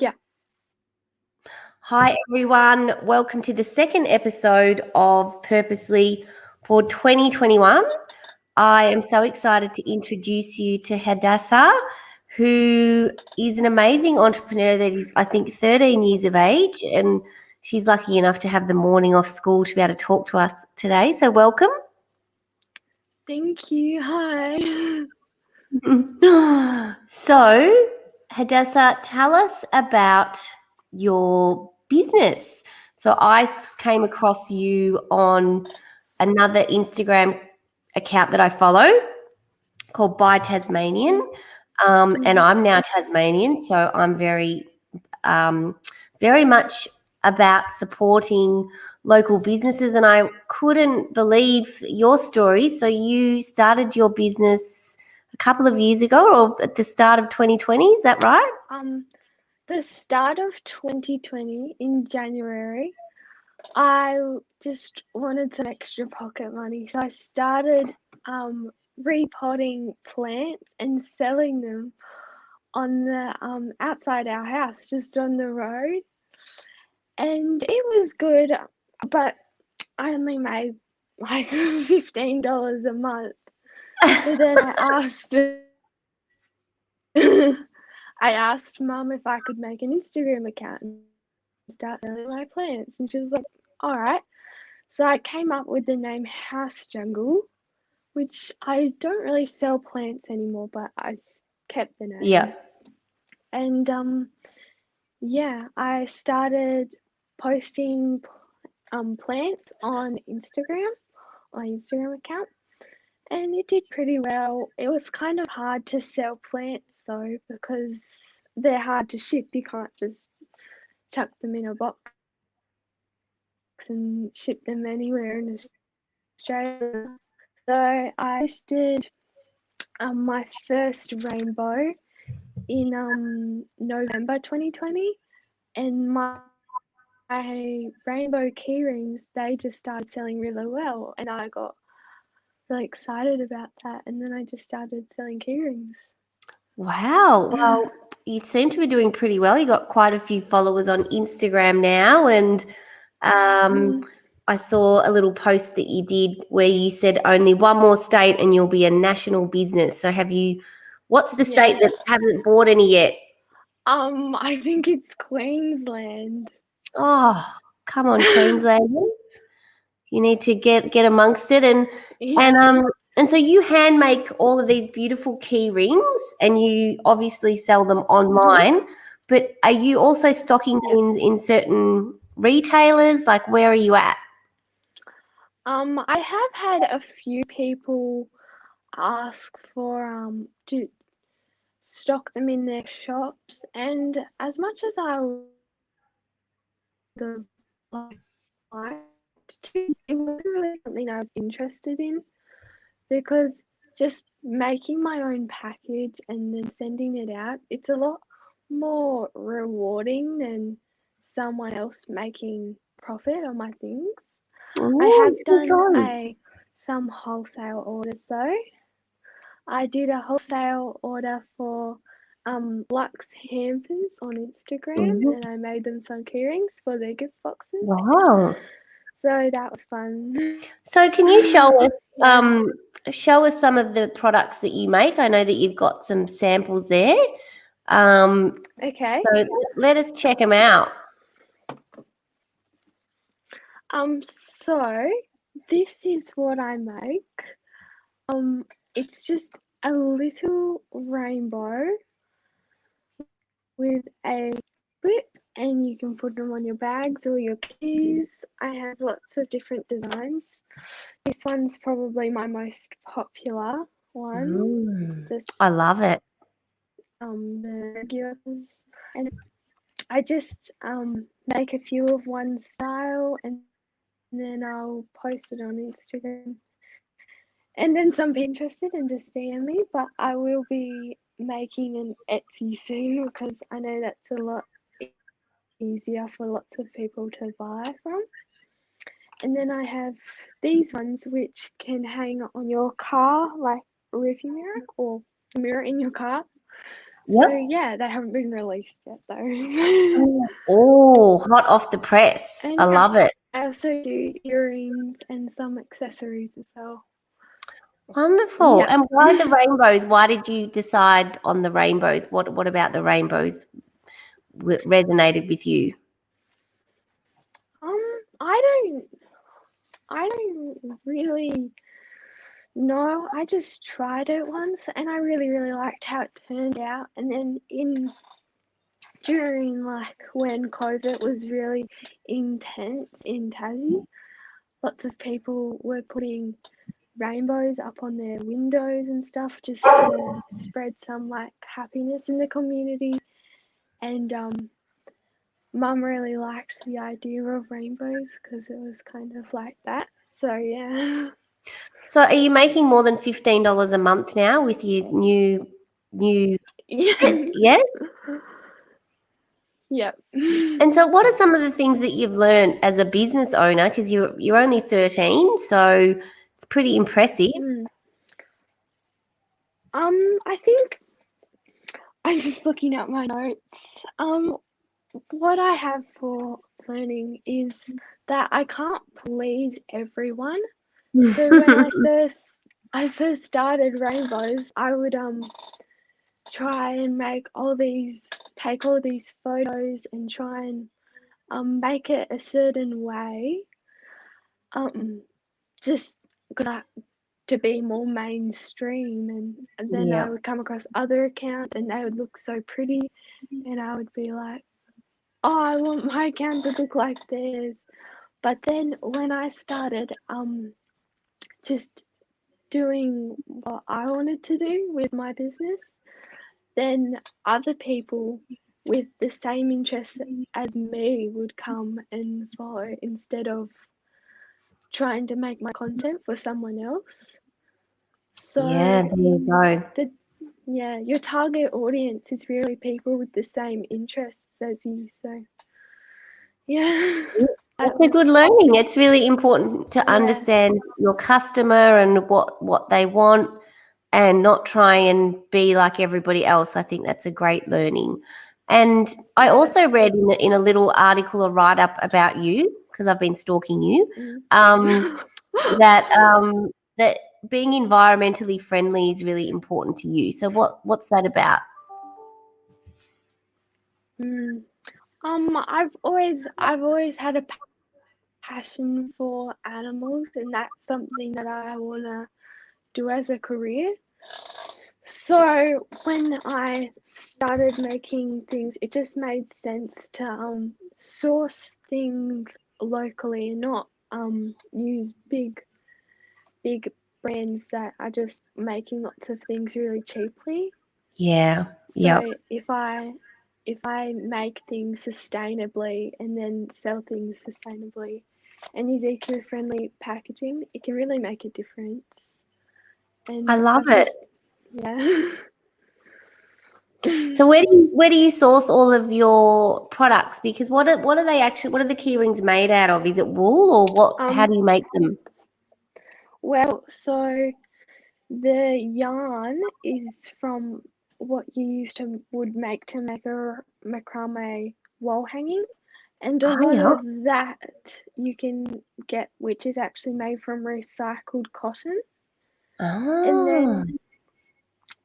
Yeah. Hi, everyone. Welcome to the second episode of Purposely for 2021. I am so excited to introduce you to Hadassah, who is an amazing entrepreneur that is, I think, 13 years of age, and she's lucky enough to have the morning off school to be able to talk to us today. So welcome. Thank you. Hi. So, Hadassah, tell us about your business. So I came across you on another Instagram account that I follow called By Tasmanian. And I'm now Tasmanian, so I'm very much about supporting local businesses, and I couldn't believe your story. So you started your business a couple of years ago, or at the start of 2020, is that right? The start of 2020 in January, I just wanted some extra pocket money, so I started repotting plants and selling them on the outside our house, just on the road, and it was good, but I only made like $15 a month. So then I asked Mum if I could make an Instagram account and start selling my plants, and she was like, "All right." So I came up with the name House Jungle, which I don't really sell plants anymore, but I kept the name. Yeah. And yeah, I started posting plants on my Instagram account, and it did pretty well. It was kind of hard to sell plants though, because they're hard to ship. You can't just chuck them in a box and ship them anywhere in Australia. So I posted my first rainbow in November 2020, and my rainbow key rings, they just started selling really well, and I got really excited about that, and then I just started selling key rings. Wow. Well, you seem to be doing pretty well. You got quite a few followers on Instagram now, and I saw a little post that you did where you said only one more state and you'll be a national business. So what's the state that hasn't bought any yet? I think it's Queensland. Oh, come on, Queenslanders. You need to get amongst it, and so you hand make all of these beautiful key rings, and you obviously sell them online. But are you also stocking them in certain retailers? Like, where are you at? I have had a few people ask for to stock them in their shops, and as much as I would have liked to, it wasn't really something I was interested in, because just making my own package and then sending it out, it's a lot more rewarding than someone else making profit on my things. I have done some wholesale orders though. I did a wholesale order for Lux hampers on Instagram, and I made them some key rings for their gift boxes. Wow. So that was fun. So can you show us some of the products that you make? I know that you've got some samples there. Okay. So let us check them out. So this is what I make. It's just a little rainbow with a clip, and you can put them on your bags or your keys. I have lots of different designs. This one's probably my most popular one. I love it. The regulars, and I just make a few of one style, and then I'll post it on Instagram. And then some people interested and just DM me, but I will be making an Etsy soon, because I know that's a lot easier for lots of people to buy from. And then I have these ones which can hang on your car, like a rearview mirror or a mirror in your car. So Yep. yeah, they haven't been released yet though. Oh, hot off the press. And I yeah, love it. I also do earrings and some accessories as well. Wonderful. Yeah. And why the rainbows? Why did you decide on the rainbows? What about the rainbows resonated with you? I don't really know. I just tried it once and I really liked how it turned out. And then during like when COVID was really intense in Tassie, lots of people were putting rainbows up on their windows and stuff just to spread some like happiness in the community. And Mum really liked the idea of rainbows because it was kind of like that. So yeah. So are you making more than $15 a month now with your new Yeah. yes? Yep. And so what are some of the things that you've learned as a business owner? Because you're only 13, so it's pretty impressive. I think I'm just looking at my notes. What I have for learning is that I can't please everyone. So when I first started rainbows, I would try and take all these photos and try and make it a certain way, just to be more mainstream, and then Yeah. I would come across other accounts and they would look so pretty, and I would be like, oh, I want my account to look like theirs. But then when I started just doing what I wanted to do with my business, then other people with the same interests as me would come and follow instead of trying to make my content for someone else. Yeah, So there you go. your target audience is really people with the same interests as you. So yeah, that That's a was good learning. It's really important to yeah. understand your customer and what they want and not try and be like everybody else. I think that's a great learning. And I Yeah. also read in a little article or write-up about you, because I've been stalking you, that that being environmentally friendly is really important to you. So what's that about? I've always had a passion for animals, and that's something that I wanna do as a career. So when I started making things, it just made sense to source things locally and not use big brands that are just making lots of things really cheaply. Yeah. Yep. So if I make things sustainably and then sell things sustainably and use eco-friendly packaging, it can really make a difference. I And love I've it. just yeah. So where do you source all of your products? Because what are they actually? What are the key rings made out of? Is it wool or what? How do you make them? Well, so the yarn is from what you would make to make a macrame wall hanging, and a Oh lot yeah. of that you can get, which is actually made from recycled cotton. And Oh, then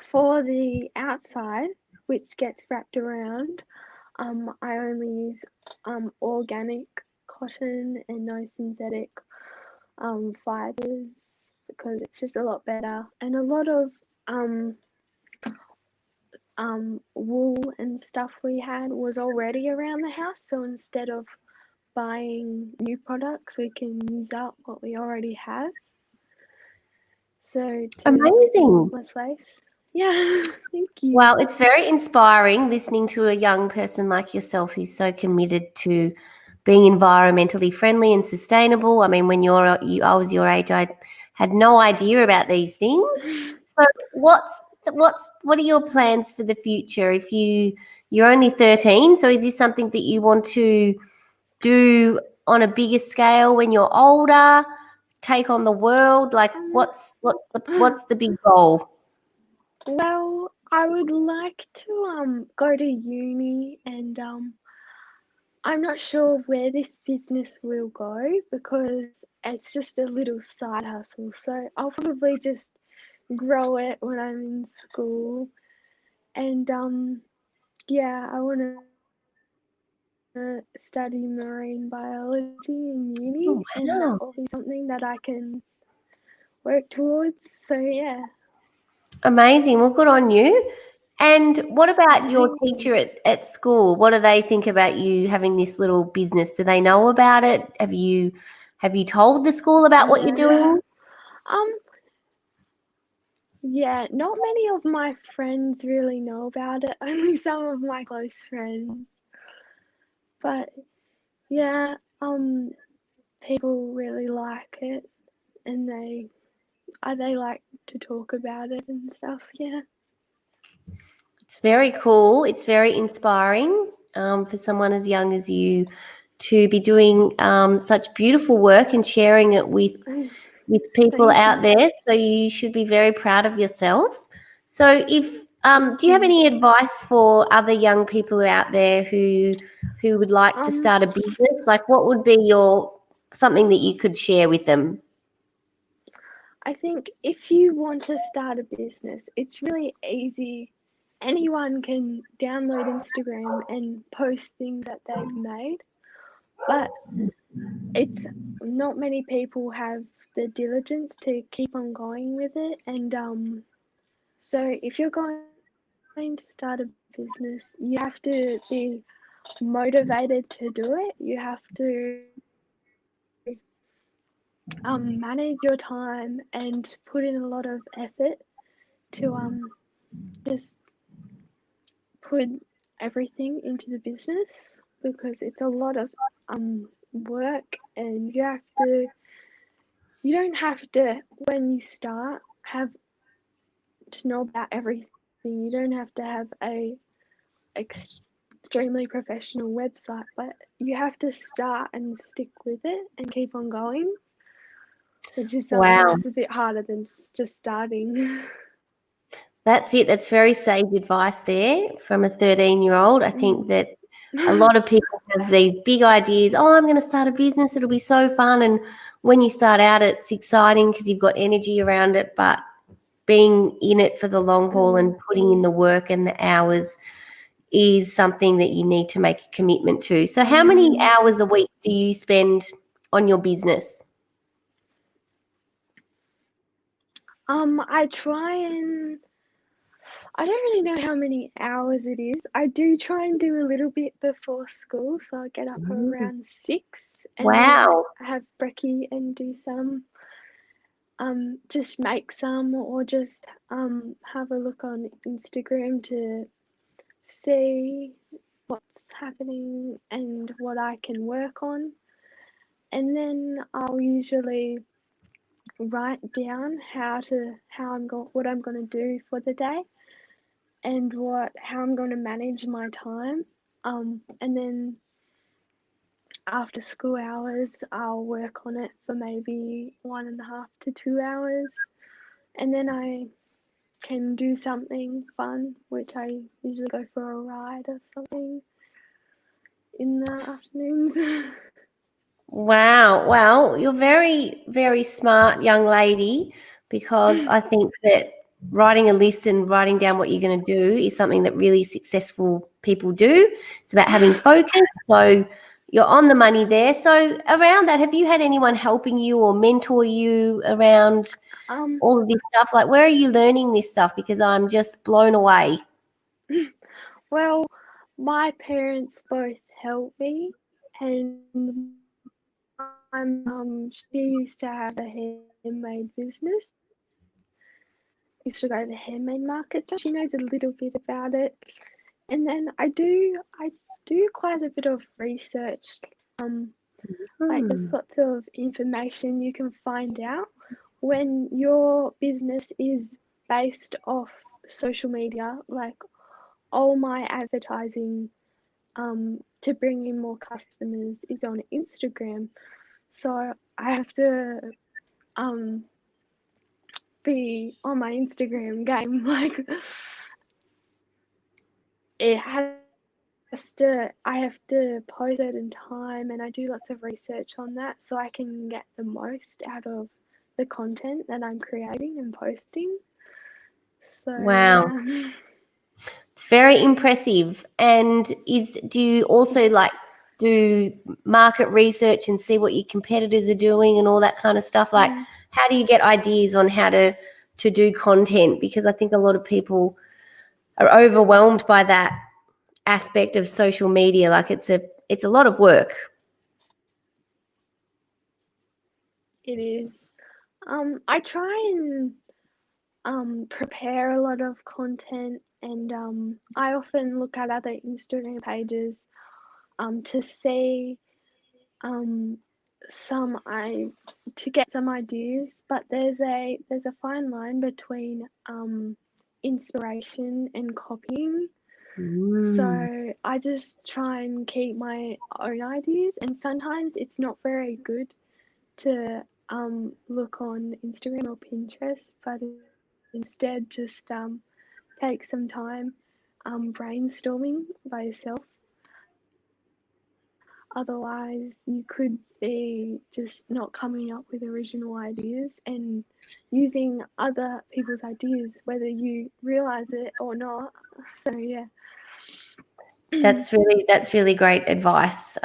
for the outside, which gets wrapped around, I only use organic cotton and no synthetic fibers because it's just a lot better. And a lot of wool and stuff we had was already around the house, so instead of buying new products, we can use up what we already have. So to amazing. less waste. Yeah, thank you. Well, it's very inspiring listening to a young person like yourself who's so committed to being environmentally friendly and sustainable. I mean, when I was your age, I had no idea about these things. So, what are your plans for the future? If you're only 13, so is this something that you want to do on a bigger scale when you're older? Take on the world? Like, Um, what's the big goal? well, I would like to go to uni, and I'm not sure where this business will go because it's just a little side hustle. So I'll probably just grow it when I'm in school. And yeah, I want to study marine biology in uni, Oh, and that wow. will be something that I can work towards. So yeah, Amazing. Well, good on you. And what about your thank teacher you. at school? What do they think about you having this little business? Do they know about it? Have you told the school about what you're Yeah. doing? Um, yeah, not many of my friends really know about it, only some of my close friends. But yeah, people really like it, and they like to talk about it and stuff. Yeah. It's very cool. It's very inspiring for someone as young as you to be doing such beautiful work and sharing it with people Thank out you. there. So you should be very proud of yourself. So if Thank do you have you. any advice for other young people out there who would like to Um, start a business? Like what would be your something that you could share with them? I think if you want to start a business, it's really easy. Anyone can download Instagram and post things that they've made, but it's not many people have the diligence to keep on going with it. And so if you're going to start a business, you have to be motivated to do it. You have to manage your time and put in a lot of effort to just put everything into the business because it's a lot of work, and you don't have to, when you start, have to know about everything. You don't have to have a extremely professional website, but you have to start and stick with it and keep on going, which is something Wow. that's a bit harder than just starting. That's it. That's very sage advice there from a 13-year-old. I think Mm. that a lot of people have these big ideas. Oh, I'm going to start a business. It'll be so fun. And when you start out, it's exciting because you've got energy around it. But being in it for the long haul Mm. and putting in the work and the hours is something that you need to make a commitment to. So, how many Mm. hours a week do you spend on your business? I try and I don't really know how many hours it is. I do try and do a little bit before school, so I get up Mm. around 6 and then Wow. have brekkie and do some, just make some, or just have a look on Instagram to see what's happening and what I can work on. And then I'll usually write down what I'm going to do for the day, and how I'm going to manage my time. And then after school hours, I'll work on it for maybe 1.5 to 2 hours, and then I can do something fun, which I usually go for a ride or something in the afternoons. Wow. Well, you're very, very smart young lady because I think that writing a list and writing down what you're going to do is something that really successful people do. It's about having focus. So you're on the money there. So around that, have you had anyone helping you or mentor you around um, all of this stuff? Like, where are you learning this stuff? Because I'm just blown away. well, my parents both help me, and my mum, she used to have a handmade business. Used to go to handmade markets. So she knows a little bit about it. And then I do quite a bit of research. Um, like there's Hmm. lots of information you can find out when your business is based off social media. Like all my advertising to bring in more customers is on Instagram. So I have to um be on my Instagram game. Like it I have to post at a certain time, and I do lots of research on that so I can get the most out of the content that I'm creating and posting. So Wow. yeah. It's very impressive. And do you also like do market research and see what your competitors are doing and all that kind of stuff? Like, how do you get ideas on how to do content? Because I think a lot of people are overwhelmed by that aspect of social media. Like, it's a lot of work. It is. I try and prepare a lot of content, and I often look at other Instagram pages to see um some I to get some ideas, but there's a fine line between inspiration and copying. So I just try and keep my own ideas, and sometimes it's not very good to look on Instagram or Pinterest, but instead just take some time brainstorming by yourself. Otherwise, you could be just not coming up with original ideas and using other people's ideas, whether you realize it or not. So yeah. That's really great advice.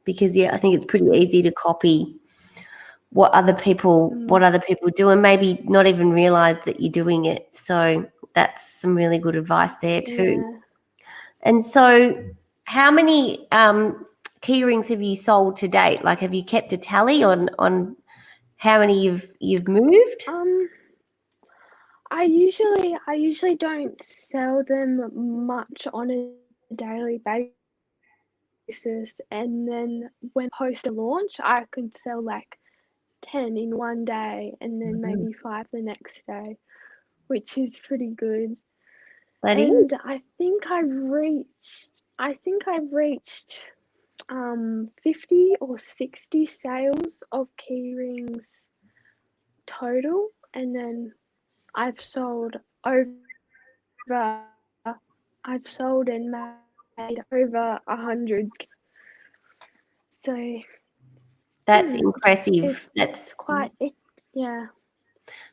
Because I think it's pretty easy to copy what other people do, and maybe not even realize that you're doing it. So that's some really good advice there too. Yeah. And so, how many key rings have you sold to date? Like, have you kept a tally on how many you've moved? I usually don't sell them much on a daily basis, and then when post a launch, I could sell like 10 in one day and then maybe 5 the next day, which is pretty good. That is. And I think I've reached 50 or 60 sales of key rings total, and then I've sold over I've sold and made over 100. So That's impressive. it's quite it yeah.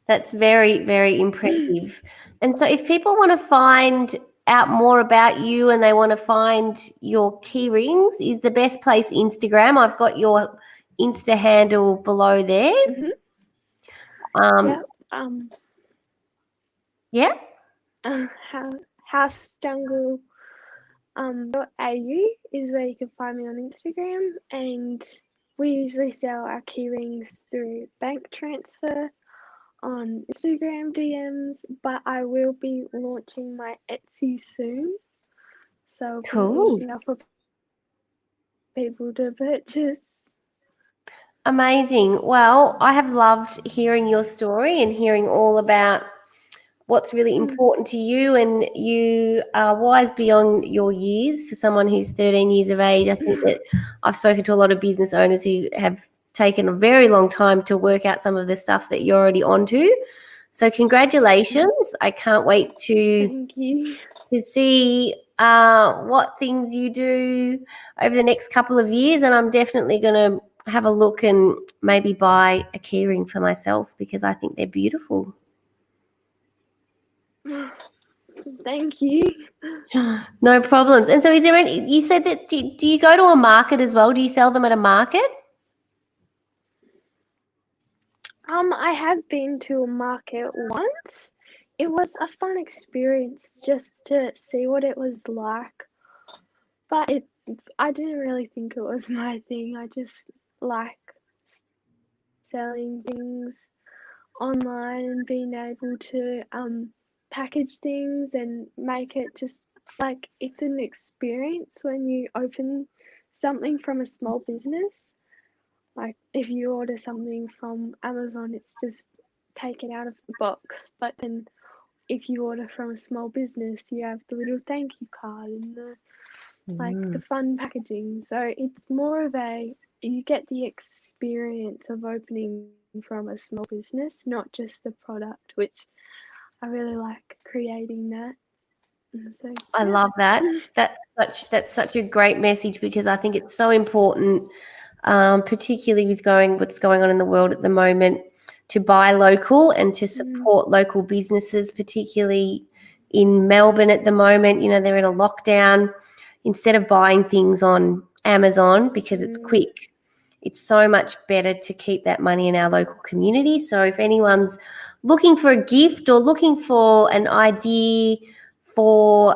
That's very, very impressive. And so if people want to find out more about you and they want to find your key rings, is the best place Instagram? I've got your Insta handle below there. Yeah. Yeah. House Jungle .au is where you can find me on Instagram, and we usually sell our key rings through bank transfer on Instagram DMs, but I will be launching my Etsy soon, so it'll be Cool. easier for people to purchase. Amazing. Well, I have loved hearing your story and hearing all about what's really important to you, and you are wise beyond your years for someone who's 13 years of age. I think that I've spoken to a lot of business owners who have taken a very long time to work out some of the stuff that you're already onto. So congratulations. I can't wait Thank you. to see what things you do over the next couple of years, and I'm definitely going to have a look and maybe buy a keyring for myself because I think they're beautiful. Thank you. No problems. And so is there you said that, do you go to a market as well? Do you sell them at a market? I have been to a market once. It was a fun experience just to see what it was like, but I didn't really think it was my thing. I just like selling things online and being able to package things and make it just like it's an experience when you open something from a small business. Like if you order something from Amazon, it's just taken out of the box. But then if you order from a small business, you have the little thank you card and the fun packaging. So it's more of you get the experience of opening from a small business, not just the product, which I really like creating that. So, I yeah. love that. That's such a great message, because I think it's so important, particularly with what's going on in the world at the moment, to buy local and to support local businesses, particularly in Melbourne at the moment. You know, they're in a lockdown. Instead of buying things on Amazon because it's quick, it's so much better to keep that money in our local community. So if anyone's looking for a gift or looking for an idea for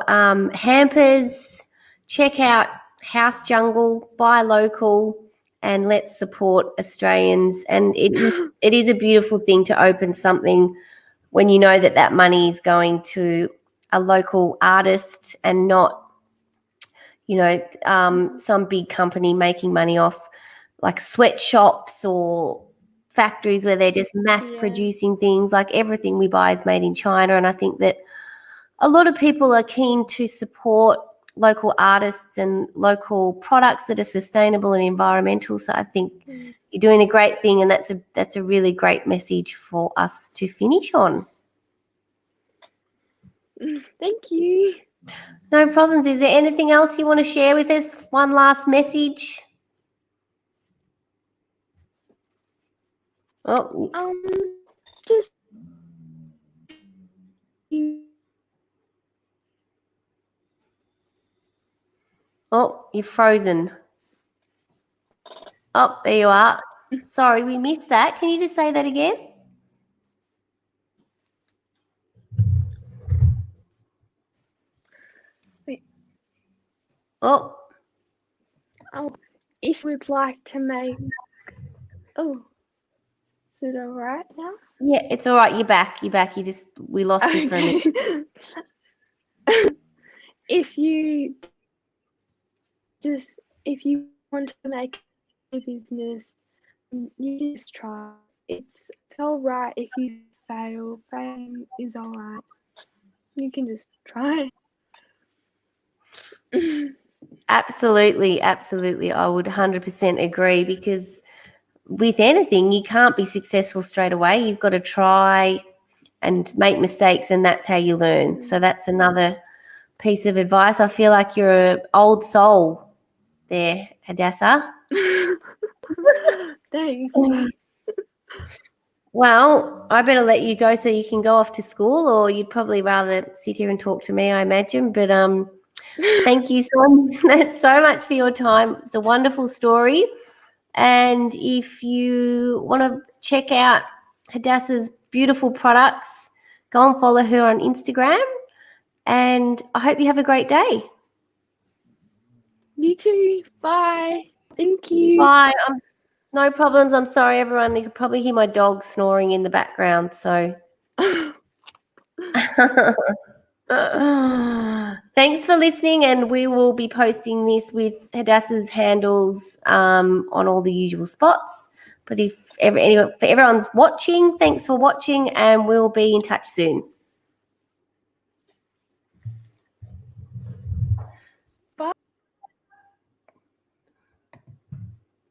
hampers, check out House Jungle, buy local, and let's support Australians. And it is a beautiful thing to open something when you know that money is going to a local artist and not, you know, some big company making money off like sweatshops or factories where they're just mass producing things. Like everything we buy is made in China. And I think that a lot of people are keen to support local artists and local products that are sustainable and environmental. So I think you're doing a great thing, and that's a really great message for us to finish on. Thank you. No problems. Is there anything else you want to share with us? One last message? Oh, Just you're frozen. Oh, there you are. Sorry, we missed that. Can you just say that again? Oh, if we'd like to make. Oh, is it all right now? yeah, it's all right. You're back. We lost you for a minute. If you want to make a business, you just try. It's all right if you fail. Failing is all right. You can just try. Absolutely. I would 100% agree, because with anything, you can't be successful straight away. You've got to try and make mistakes, and that's how you learn. So that's another piece of advice. I feel like you're an old soul there, Hadassah. Thanks. Well, I better let you go so you can go off to school, or you'd probably rather sit here and talk to me, I imagine. But thank you so much for your time. It's a wonderful story. And if you want to check out Hadassah's beautiful products, go and follow her on Instagram. And I hope you have a great day. You too. Bye. Thank you. Bye. No problems. I'm sorry, everyone. You could probably hear my dog snoring in the background. So thanks for listening. And we will be posting this with Hadassah's handles on all the usual spots. But for everyone's watching, thanks for watching, and we'll be in touch soon.